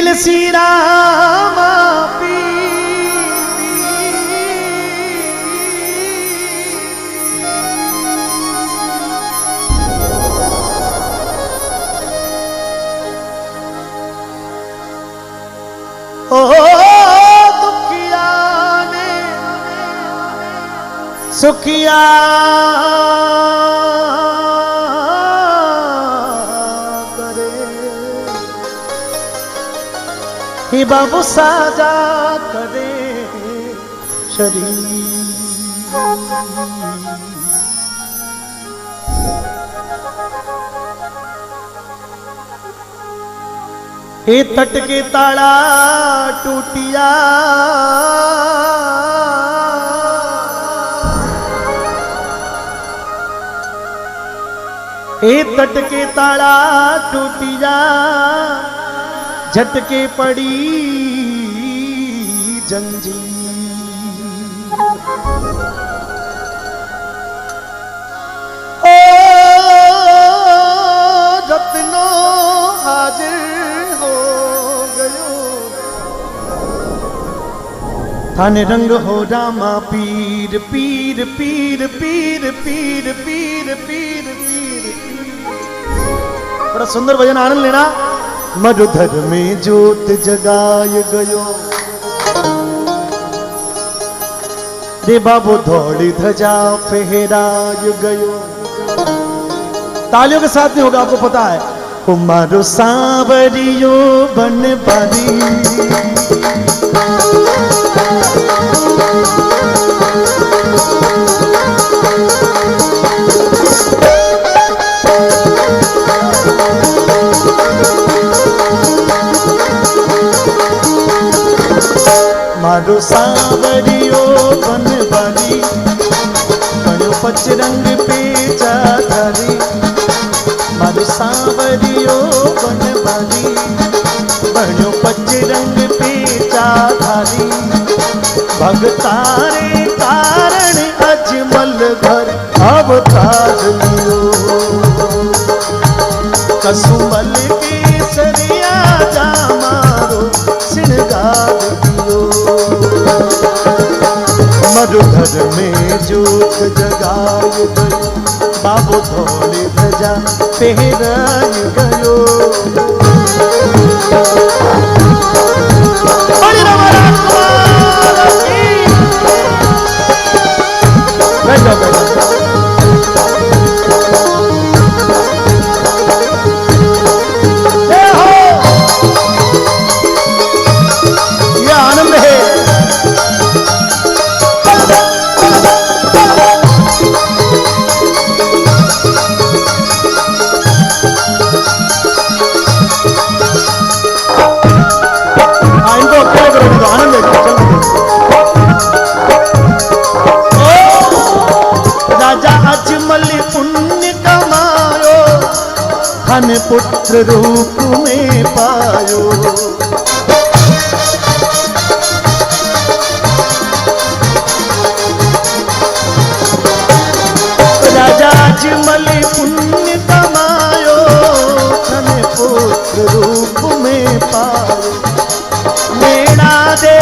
मिल सी Rama P O दुखिया ने सुखिया करे ही बाबू साजा करे शरीर हे तट के ताड़ा टूटिया हे तट के ताड़ा टूटिया झटके पड़ी जंजीर ओ रत्नो हाजिर थाने रंग हो रामा पीर पीर पीर पीर पीर पीर पीर पीर बड़ा सुंदर भजन आनंद लेना। मरुधर में ज्योत जगाय गयो रे बाबू धौड़ी ध्वजा फहराय गयो। तालियों के साथ नहीं होगा, आपको पता है। मारो सांवरियो बन बारी मारो सांवरियो बन बारी बनो पचरंग पे चाधारी। मारो सांवरियो बन बारी बनो पचरंग पे चाधारी। भगतारे कारण अजमल घर अवतार लियो। कसुमल के सरिया जा मारो श्रृंगार दियो। मरुधर में ज्योत जगाय गयो बाबू धौली ध्वजा फहराय गयो। ये आनंद है। धन पुत्र रूप में पायो। राजा अजमल पुण्य कमायो धन पुत्र रूप में पायो। मेणा दे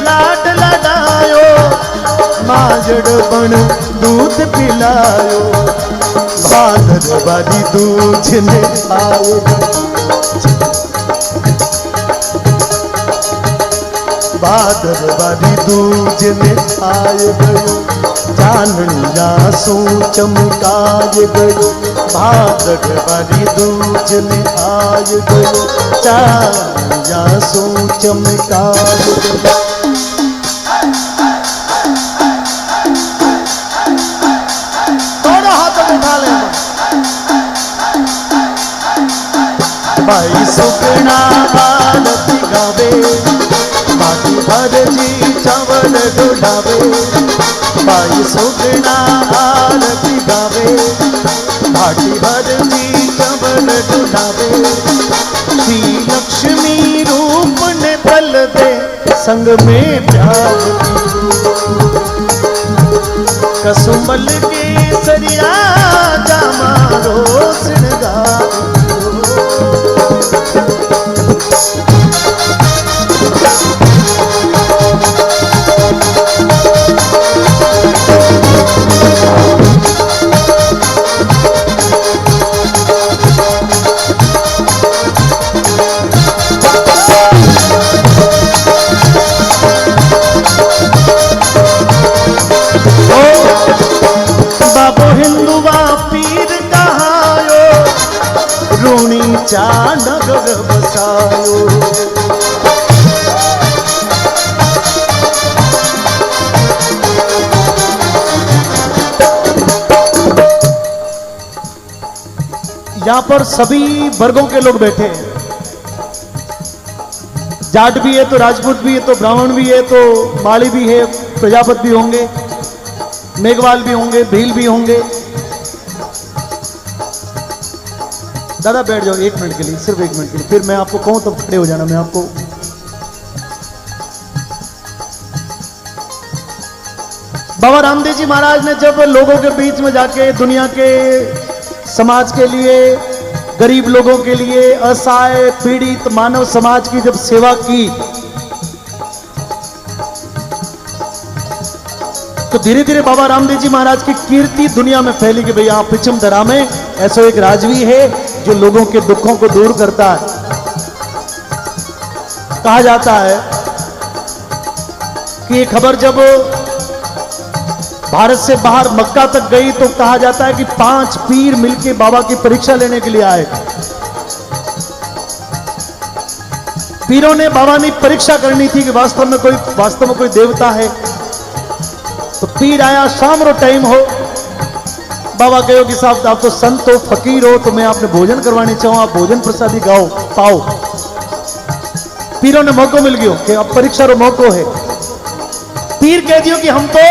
लाड लगायो। माजड़ बन दूध पिलायो। भादरवादी दूध ने आयो। भादरवादी दूध ने आए गयो। चांदनिया सो चमकाए गयो। भादरवादी दूध ने आए गयो। चांदनिया सो चमकाए गयो। भाई सुगना आरती गावे बाकी भर जी चावल ढुलावे। भाई सुगना आरती गावे बाकी भर जी चावल ढुलावे। श्री लक्ष्मी रूप ने पल दे संग में प्यार कसुमल के सरिया जामारो श्रृंगार। बाबो हिंदुआ पीर कहायो रूणी चा नगर बसायो। यहां पर सभी वर्गों के लोग बैठे हैं। जाट भी है तो राजपूत भी है तो ब्राह्मण भी है तो माली भी है, प्रजापत भी होंगे, मेघवाल भी होंगे, भील भी होंगे। दादा बैठ जाओ 1 मिनट के लिए, सिर्फ 1 मिनट के लिए, फिर मैं आपको कहूं तब खड़े हो जाना। मैं आपको बाबा रामदेव जी महाराज ने जब लोगों के बीच में जाके दुनिया के समाज के लिए, गरीब लोगों के लिए, असहाय पीड़ित मानव समाज की जब सेवा की तो धीरे धीरे बाबा रामदेव जी महाराज की कीर्ति दुनिया में फैली कि भैया पिछम धरा में ऐसा एक राजवी है जो लोगों के दुखों को दूर करता है। कहा जाता है कि ये खबर जब भारत से बाहर मक्का तक गई तो कहा जाता है कि 5 पीर मिलके बाबा की परीक्षा लेने के लिए आए। पीरों ने बाबा ने परीक्षा करनी थी कि वास्तव में कोई देवता है। तो पीर आया, शाम रो टाइम हो, बाबा कहो कि साहब आप तो संत हो, फकीर हो, तो मैं आपने भोजन करवानी चाहूँ, आप भोजन प्रसादी गाओ पाओ। पीरों ने मौको मिल गयो कि अब परीक्षा रो मौको है। पीर कह दियो कि हम तो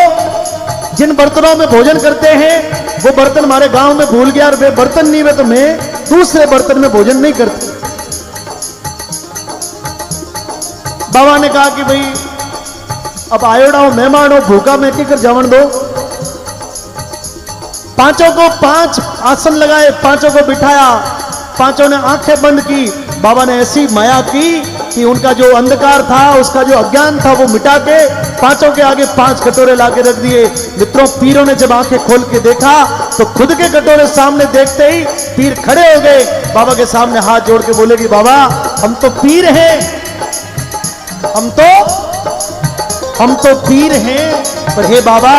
जिन बर्तनों में भोजन करते हैं वो बर्तन हमारे गांव में भूल गया और वे बर्तन नहीं हुए तो मैं दूसरे बर्तन में भोजन नहीं करती। बाबा ने कहा कि भाई अब आयोड़ा हो, मेहमान हो, भूखा मैं कर जावन दो। 5 को 5 आसन लगाए, 5 को बिठाया, 5 ने आंखें बंद की। बाबा ने ऐसी माया की कि उनका जो अंधकार था, उसका जो अज्ञान था वो मिटा के 5 के आगे 5 कटोरे लाके रख दिए। मित्रों, पीरों ने जब आंखें खोल के देखा तो खुद के कटोरे सामने देखते ही पीर खड़े हो गए, बाबा के सामने हाथ जोड़ के बोले कि बाबा हम तो पीर हैं, हम तो पीर हैं, पर हे बाबा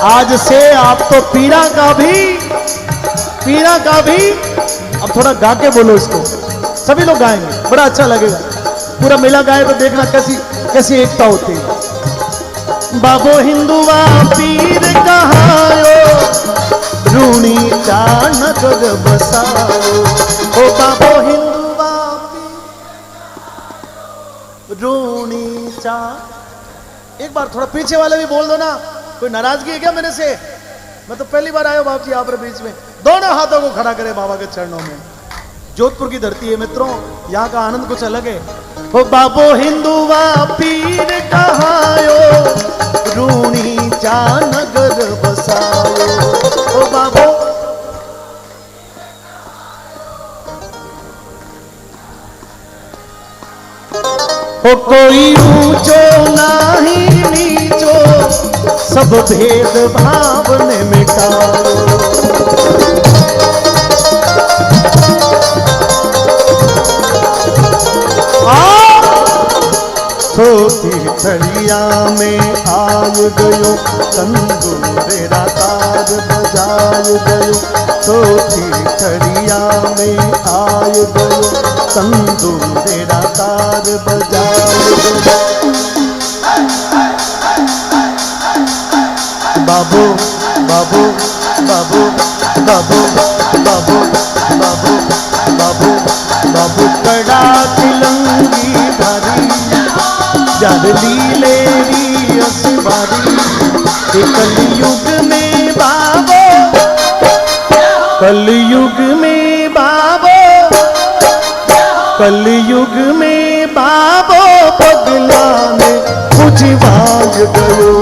आज से आप तो पीरा का भी। अब थोड़ा गा के बोलो इसको, सभी लोग गाएंगे, बड़ा अच्छा लगेगा। पूरा मेला गाए तो देखना कैसी एकता होती है। बाबो हिंदुआ पीर कहायो रूणी चा नगर बसायो। ओ बाबो हिंदुआ पीर रूणी चा। एक बार थोड़ा पीछे वाले भी बोल दो ना, कोई नाराजगी है क्या मेरे से? मैं तो पहली बार आया बाप जी यहाँ पर बीच में। दोनों हाथों को खड़ा करे बाबा के चरणों में। जोधपुर की धरती है मित्रों, यहाँ का आनंद कुछ अलग है। ओ बाबो हिंदुआ पीर कहायो रूणी चा नगर बसायो। ओ बाबो ओ कोई ऊंचो नाही नीचो सब भेद भाव ने मिटाओ। छोटी थड़िया में आय गयो तंदूरे रातार बजाय गयो। छोटी थड़िया में आय गयो तंदूरे रातार बजाय गयो। बाबू बाबू बाबू बाबू बाबू बाबू बाबू बाबू कड़ा तिलंगी धारी जादली लेरी असबारी। कलयुग में बाबो, कलयुग में बाबो, कलयुग में बाबो पगला में कुछ भाग गयो।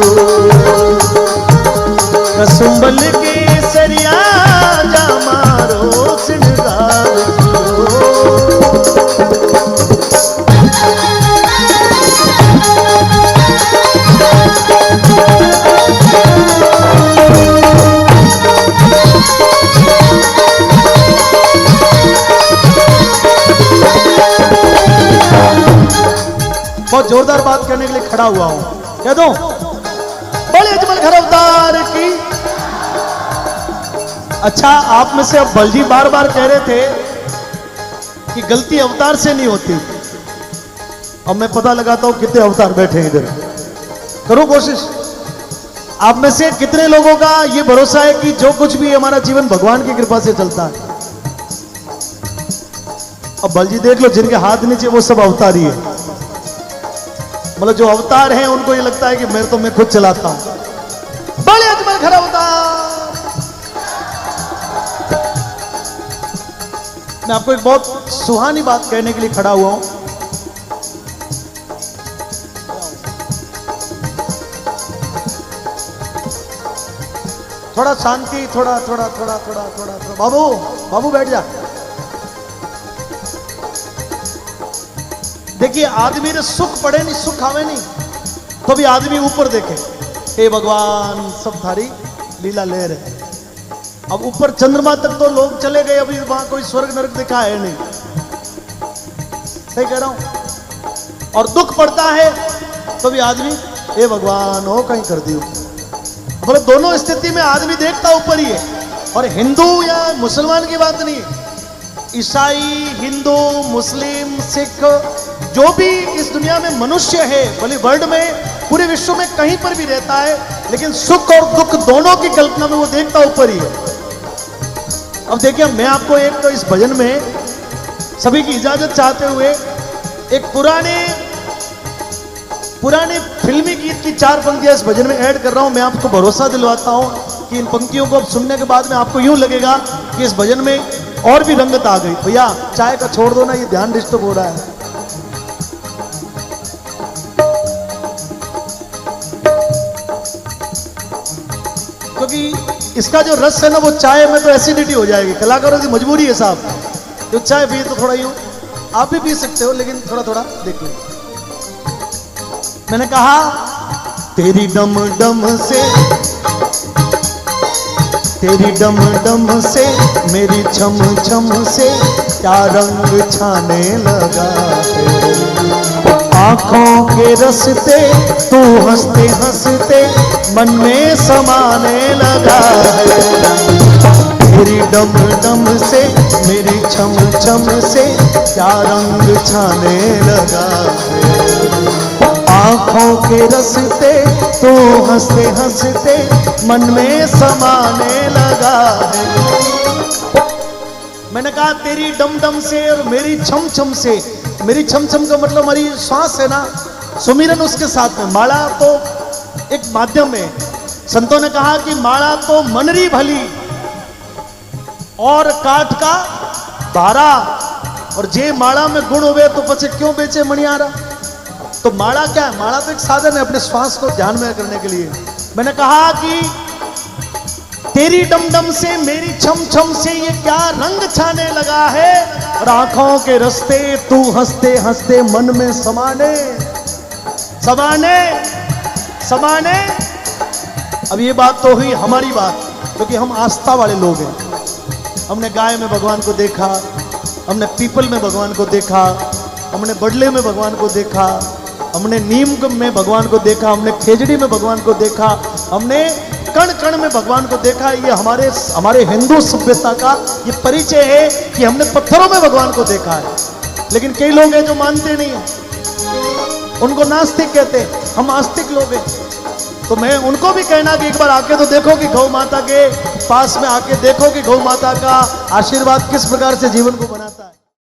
कसुंबल के सरिया जा मारो सिंगार बहुत जोरदार बात करने के लिए खड़ा हुआ हूं, कह दो बड़े अजमल खर अवतार की। अच्छा, आप में से अब बलजी बार बार कह रहे थे कि गलती अवतार से नहीं होती। अब मैं पता लगाता हूं कितने अवतार बैठे हैं इधर, करो कोशिश। आप में से कितने लोगों का यह भरोसा है कि जो कुछ भी हमारा जीवन भगवान की कृपा से चलता है। अब बलजी देख लो, जिनके हाथ नीचे वो सब अवतार ही है। मतलब जो अवतार हैं उनको ये लगता है कि मैं खुद चलाता हूं। बड़े अजमल खर अवतार। मैं आपको एक बहुत सुहानी बात कहने के लिए खड़ा हुआ हूं। थोड़ा शांति, थोड़ा थोड़ा थोड़ा थोड़ा थोड़ा थोड़ा। बाबू बाबू बैठ जा। देखिए, आदमी ने सुख पड़े नहीं, सुख आवे नहीं, तो भी आदमी ऊपर देखे, हे भगवान सब थारी लीला ले रहे। अब ऊपर चंद्रमा तक तो लोग चले गए, अभी वहां कोई स्वर्ग नरक दिखा है नहीं। सही कह रहा हूं। और दुख पड़ता है तो भी आदमी हे भगवान हो कहीं कर दियो। मतलब दोनों स्थिति में आदमी देखता ऊपर ही है। और हिंदू या मुसलमान की बात नहीं, ईसाई, हिंदू, मुस्लिम, सिख, जो भी इस दुनिया में मनुष्य है, भले वर्ल्ड में, पूरे विश्व में कहीं पर भी रहता है, लेकिन सुख और दुख दोनों की कल्पना में वो देखता ऊपर ही है। अब देखिए, मैं आपको एक तो इस भजन में सभी की इजाजत चाहते हुए एक पुराने फिल्मी गीत की 4 पंक्तियां इस भजन में ऐड कर रहा हूं। मैं आपको भरोसा दिलवाता हूं कि इन पंक्तियों को अब सुनने के बाद में आपको यूं लगेगा कि इस भजन में और भी रंगत आ गई। भैया चाय का छोड़ दो ना, ये ध्यान डिस्टर्ब हो रहा है। क्योंकि इसका जो रस है ना, वो चाय में तो एसिडिटी हो जाएगी। कलाकारों की मजबूरी है साहब, जो चाय पिए तो थोड़ा यूं, आप भी पी सकते हो, लेकिन थोड़ा थोड़ा देख लो। मैंने कहा तेरी डम डम से, तेरी डम डम से, मेरी छम छम से क्या रंग छाने लगा है। आंखों के रस्ते तू हंसते हंसते मन में समाने लगा है। तेरी डम डम से, मेरी छम छम से क्या रंग छाने लगा है। आंखों के रस्ते तू हंसते हंसते मन में समाने लगा है। मैंने कहा तेरी डम डम से और मेरी छम छम से। मेरी छम छम का मतलब हमारी श्वास है ना, सुमिरन उसके साथ में। माला तो एक माध्यम है। संतों ने कहा कि माला तो मनरी भली और काठ का भारा, और जे माला में गुण होवे तो पचे क्यों बेचे मणियारा। तो माला क्या है? माला तो एक साधन है अपने श्वास को ध्यान में करने के लिए। मैंने कहा कि तेरी डम डम से, मेरी छम छम से ये क्या रंग छाने लगा है। और आंखों के रास्ते तू हंसते हंसते मन में समाने समाने समाने। अब ये बात तो हुई हमारी बात, क्योंकि हम आस्था वाले लोग हैं। हमने गाय में भगवान को देखा, हमने पीपल में भगवान को देखा, हमने बडले में भगवान को देखा, हमने नीम में भगवान को देखा, हमने खेजड़ी में भगवान को देखा, हमने कण कण में भगवान को देखा। ये हमारे हिंदू सभ्यता का ये परिचय है कि हमने पत्थरों में भगवान को देखा है। लेकिन कई लोग हैं जो मानते नहीं हैं, उनको नास्तिक कहते हैं, हम आस्तिक लोग हैं। तो मैं उनको भी कहना कि एक बार आके तो देखो कि गौ माता के पास में आके देखो कि गौ माता का आशीर्वाद किस प्रकार से जीवन को बनाता है।